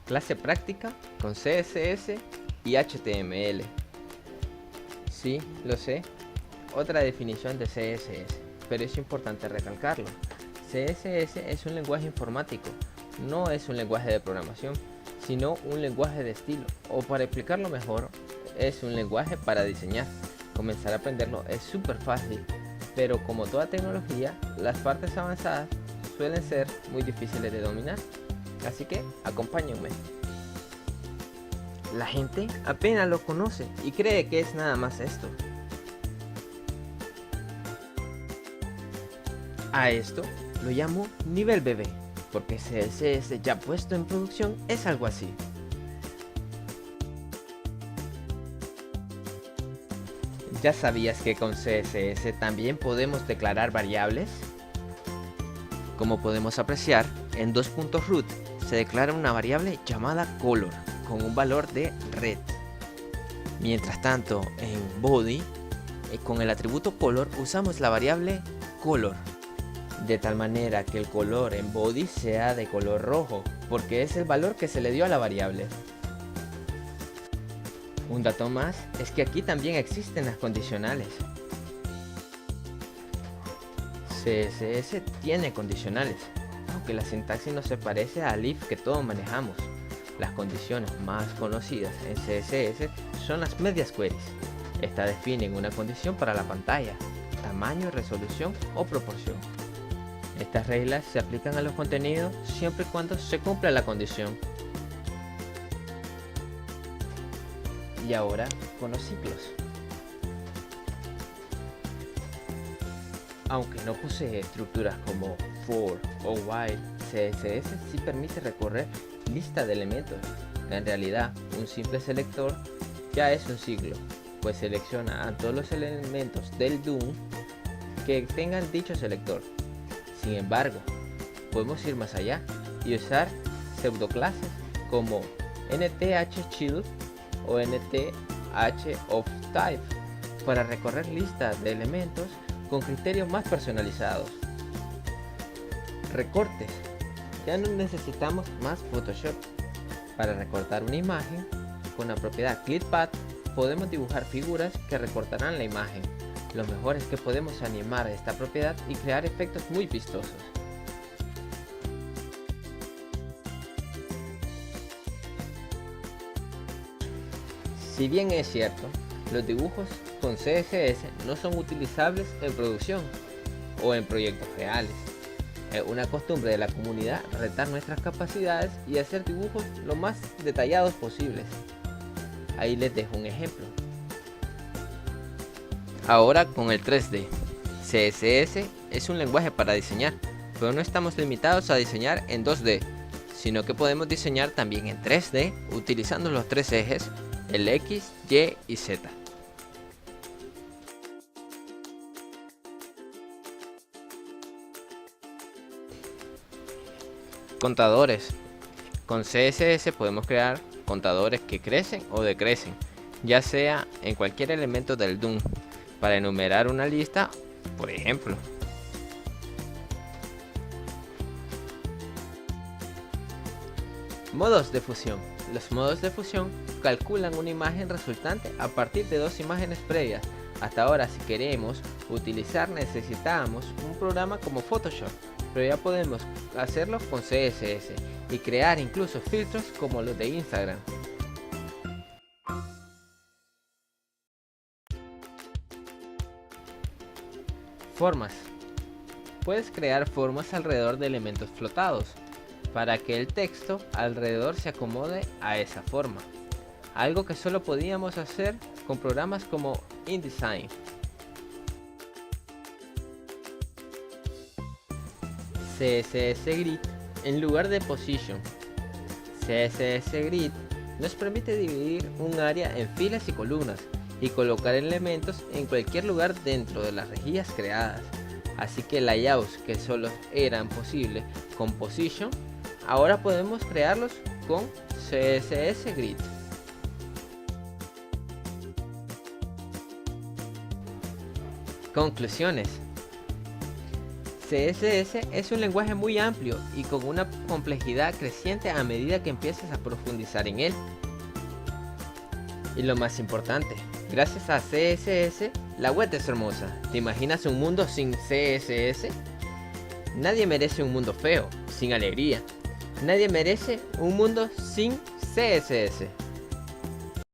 Clase práctica con CSS y HTML. Sí, lo sé, otra definición de CSS, pero es importante recalcarlo. CSS es un lenguaje informático, no es un lenguaje de programación, sino un lenguaje de estilo, o para explicarlo mejor, es un lenguaje para diseñar. Comenzar a aprenderlo es súper fácil, pero como toda tecnología, las partes avanzadas suelen ser muy difíciles de dominar, así que acompáñenme. La gente apenas lo conoce y cree que es nada más esto. A esto lo llamo nivel bebé, porque CSS ya puesto en producción es algo así. ¿Ya sabías que con CSS también podemos declarar variables? Como podemos apreciar, en .root se declara una variable llamada color, con un valor de red. Mientras tanto, en body, con el atributo color usamos la variable color, de tal manera que el color en body sea de color rojo, porque es el valor que se le dio a la variable. Un dato más es que aquí también existen las condicionales. CSS tiene condicionales, aunque la sintaxis no se parece al if que todos manejamos. Las condiciones más conocidas en CSS son las medias queries. Estas definen una condición para la pantalla, tamaño, resolución o proporción. Estas reglas se aplican a los contenidos siempre y cuando se cumpla la condición. Y ahora con los ciclos. Aunque no posee estructuras como for o while, CSS sí permite recorrer lista de elementos. En realidad, un simple selector ya es un ciclo, pues selecciona a todos los elementos del DOM que tengan dicho selector. Sin embargo, podemos ir más allá y usar pseudoclases como nthchild o nthoftype para recorrer listas de elementos con criterios más personalizados. Recortes. Ya no necesitamos más Photoshop. Para recortar una imagen, con la propiedad ClipPath podemos dibujar figuras que recortarán la imagen. Lo mejor es que podemos animar esta propiedad y crear efectos muy vistosos. Si bien es cierto, los dibujos con CSS no son utilizables en producción o en proyectos reales. Es una costumbre de la comunidad retar nuestras capacidades y hacer dibujos lo más detallados posibles. Ahí les dejo un ejemplo. Ahora con el 3D. CSS es un lenguaje para diseñar, pero no estamos limitados a diseñar en 2D, sino que podemos diseñar también en 3D utilizando los tres ejes, el X, Y y Z. Contadores. Con CSS podemos crear contadores que crecen o decrecen, ya sea en cualquier elemento del DOM, para enumerar una lista, por ejemplo. Modos de fusión. Los modos de fusión calculan una imagen resultante a partir de dos imágenes previas. Hasta ahora, si queremos utilizar, necesitamos un programa como Photoshop, pero ya podemos hacerlo con CSS y crear incluso filtros como los de Instagram. Formas. Puedes crear formas alrededor de elementos flotados para que el texto alrededor se acomode a esa forma, algo que solo podíamos hacer con programas como InDesign. CSS Grid en lugar de Position. CSS Grid nos permite dividir un área en filas y columnas y colocar elementos en cualquier lugar dentro de las rejillas creadas. Así que layouts que solo eran posibles con Position, ahora podemos crearlos con CSS Grid. Conclusiones. CSS es un lenguaje muy amplio y con una complejidad creciente a medida que empiezas a profundizar en él. Y lo más importante, gracias a CSS, la web es hermosa. ¿Te imaginas un mundo sin CSS? Nadie merece un mundo feo, sin alegría. Nadie merece un mundo sin CSS.